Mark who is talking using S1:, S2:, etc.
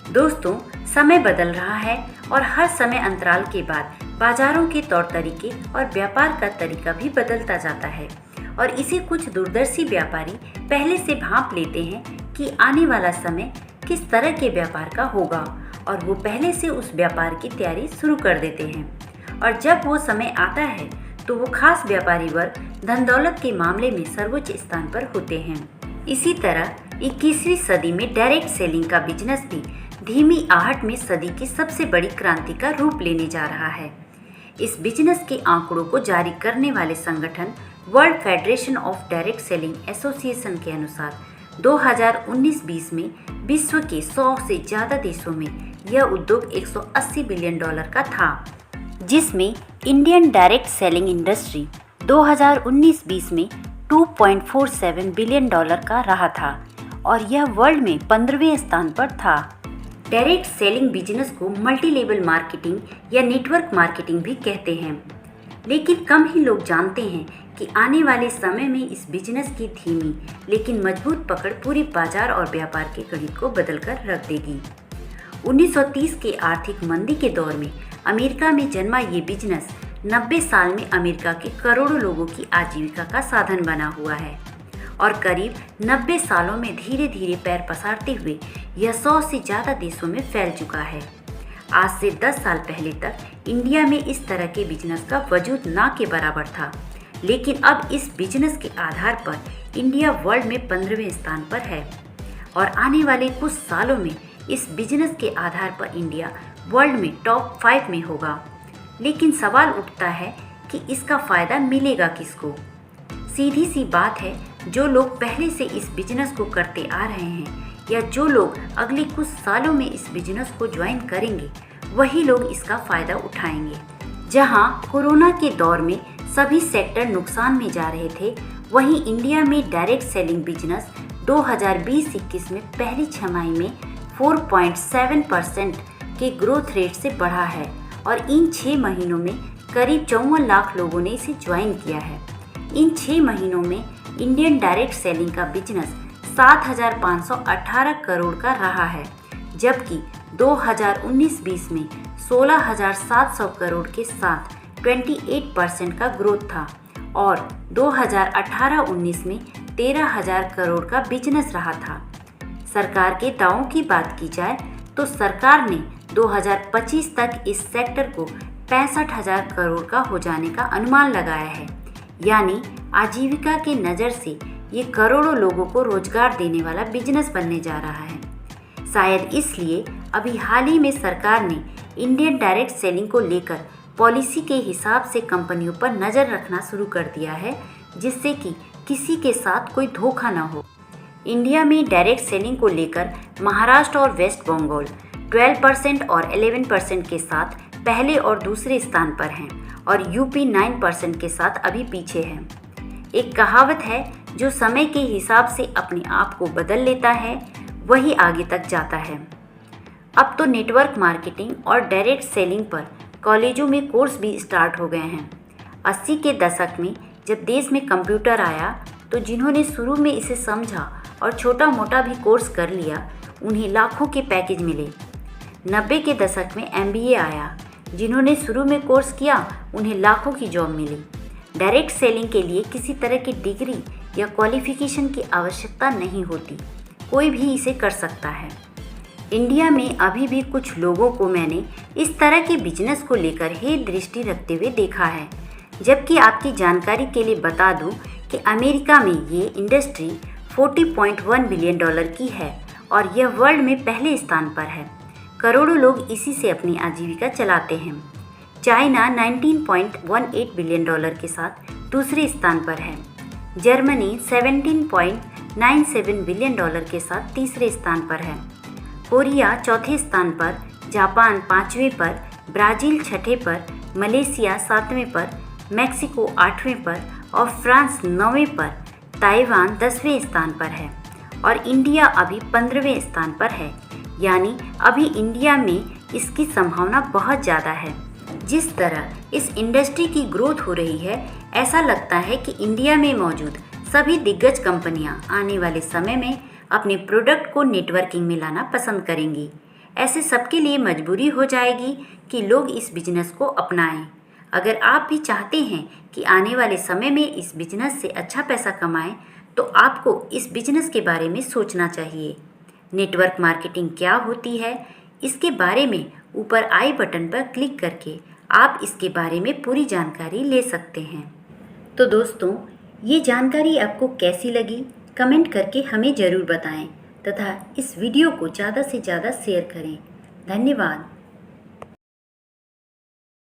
S1: दोस्तों, समय बदल रहा है और हर समय अंतराल के बाद बाजारों के तौर तरीके और व्यापार का तरीका भी बदलता जाता है और इसे कुछ दूरदर्शी व्यापारी पहले से भांप लेते हैं कि आने वाला समय किस तरह के व्यापार का होगा और वो पहले से उस व्यापार की तैयारी शुरू कर देते हैं। और जब वो समय आता है तो वो खास व्यापारी वर्ग धन दौलत के मामले में सर्वोच्च स्थान पर होते हैं। इसी तरह 21वीं सदी में डायरेक्ट सेलिंग का बिजनेस भी धीमी आहट में सदी की सबसे बड़ी क्रांति का रूप लेने जा रहा है। इस बिजनेस के आंकड़ों को जारी करने वाले संगठन world federation of direct selling association के अनुसार 2019-20 में विश्व के 100 से ज़्यादा देशों में यह उद्योग $180 बिलियन का था, जिसमें इंडियन डायरेक्ट सेलिंग इंडस्ट्री 2019-20 में $2.47 बिलियन का रहा था और यह वर्ल्ड में 15वें स्थान पर था। डायरेक्ट सेलिंग बिजनेस को मल्टी लेवल मार्केटिंग या नेटवर्क मार्केटिंग भी कहते हैं, लेकिन कम ही लोग जानते हैं कि आने वाले समय में इस बिजनेस की धीमी लेकिन मजबूत पकड़ पूरी बाजार और व्यापार के गणित को बदलकर रख देगी। 1930 के आर्थिक मंदी के दौर में अमेरिका में जन्मा ये बिजनेस 90 साल में अमेरिका के करोड़ों लोगों की आजीविका का साधन बना हुआ है और करीब 90 सालों में धीरे धीरे पैर पसारते हुए यह 100 से ज़्यादा देशों में फैल चुका है। आज से 10 साल पहले तक इंडिया में इस तरह के बिजनेस का वजूद ना के बराबर था, लेकिन अब इस बिजनेस के आधार पर इंडिया वर्ल्ड में 15वें स्थान पर है और आने वाले कुछ सालों में इस बिजनेस के आधार पर इंडिया वर्ल्ड में टॉप 5 में होगा। लेकिन सवाल उठता है कि इसका फ़ायदा मिलेगा किसको? सीधी सी बात है, जो लोग पहले से इस बिजनेस को करते आ रहे हैं या जो लोग अगले कुछ सालों में इस बिजनेस को ज्वाइन करेंगे, वही लोग इसका फ़ायदा उठाएंगे। जहां कोरोना के दौर में सभी सेक्टर नुकसान में जा रहे थे, वहीं इंडिया में डायरेक्ट सेलिंग बिजनेस 2020-21 में पहली छमाही में 4.7% के ग्रोथ रेट से बढ़ा है और इन 6 महीनों में करीब 54 लाख लोगों ने इसे ज्वाइन किया है। इन 6 महीनों में इंडियन डायरेक्ट सेलिंग का बिजनेस 7,518 करोड़ का रहा है, जबकि 2019-20 में 16,700 करोड़ के साथ 28% का ग्रोथ था और 2018-19 में 13,000 करोड़ का बिजनेस रहा था। सरकार के दावों की बात की जाए तो सरकार ने 2025 तक इस सेक्टर को 65,000 करोड़ का हो जाने का अनुमान लगाया है, यानी आजीविका के नज़र से ये करोड़ों लोगों को रोजगार देने वाला बिजनेस बनने जा रहा है। शायद इसलिए अभी हाल ही में सरकार ने इंडियन डायरेक्ट सेलिंग को लेकर पॉलिसी के हिसाब से कंपनियों पर नज़र रखना शुरू कर दिया है, जिससे कि किसी के साथ कोई धोखा न हो। इंडिया में डायरेक्ट सेलिंग को लेकर महाराष्ट्र और वेस्ट बंगाल 12% और 11% के साथ पहले और दूसरे स्थान पर हैं और यूपी 9% के साथ अभी पीछे है। एक कहावत है, जो समय के हिसाब से अपने आप को बदल लेता है वही आगे तक जाता है। अब तो नेटवर्क मार्केटिंग और डायरेक्ट सेलिंग पर कॉलेजों में कोर्स भी स्टार्ट हो गए हैं। 80 के दशक में जब देश में कंप्यूटर आया तो जिन्होंने शुरू में इसे समझा और छोटा मोटा भी कोर्स कर लिया, उन्हें लाखों के पैकेज मिले। 90 के दशक में MBA आया, जिन्होंने शुरू में कोर्स किया उन्हें लाखों की जॉब मिली। डायरेक्ट सेलिंग के लिए किसी तरह की डिग्री या क्वालिफिकेशन की आवश्यकता नहीं होती, कोई भी इसे कर सकता है। इंडिया में अभी भी कुछ लोगों को मैंने इस तरह के बिजनेस को लेकर ही दृष्टि रखते हुए देखा है, जबकि आपकी जानकारी के लिए बता दूं कि अमेरिका में ये इंडस्ट्री $40.1 बिलियन की है और यह वर्ल्ड में पहले स्थान पर है। करोड़ों लोग इसी से अपनी आजीविका चलाते हैं। चाइना $19.18 बिलियन के साथ दूसरे स्थान पर है। जर्मनी $17.97 बिलियन के साथ तीसरे स्थान पर है। कोरिया चौथे स्थान पर, जापान 5वें पर, ब्राज़ील 6ठे पर, मलेशिया 7वें पर, मैक्सिको 8वें पर और फ्रांस 9वें पर, ताइवान 10वें स्थान पर है और इंडिया अभी 15वें स्थान पर है। यानी अभी इंडिया में इसकी संभावना बहुत ज़्यादा है। जिस तरह इस इंडस्ट्री की ग्रोथ हो रही है, ऐसा लगता है कि इंडिया में मौजूद सभी दिग्गज कंपनियां आने वाले समय में अपने प्रोडक्ट को नेटवर्किंग में लाना पसंद करेंगी। ऐसे सबके लिए मजबूरी हो जाएगी कि लोग इस बिजनेस को अपनाएं। अगर आप भी चाहते हैं कि आने वाले समय में इस बिजनेस से अच्छा पैसा कमाएं, तो आपको इस बिजनेस के बारे में सोचना चाहिए। नेटवर्क मार्केटिंग क्या होती है, इसके बारे में ऊपर आई बटन पर क्लिक करके आप इसके बारे में पूरी जानकारी ले सकते हैं। तो दोस्तों, ये जानकारी आपको कैसी लगी कमेंट करके हमें ज़रूर बताएं तथा इस वीडियो को ज़्यादा से ज़्यादा शेयर करें। धन्यवाद।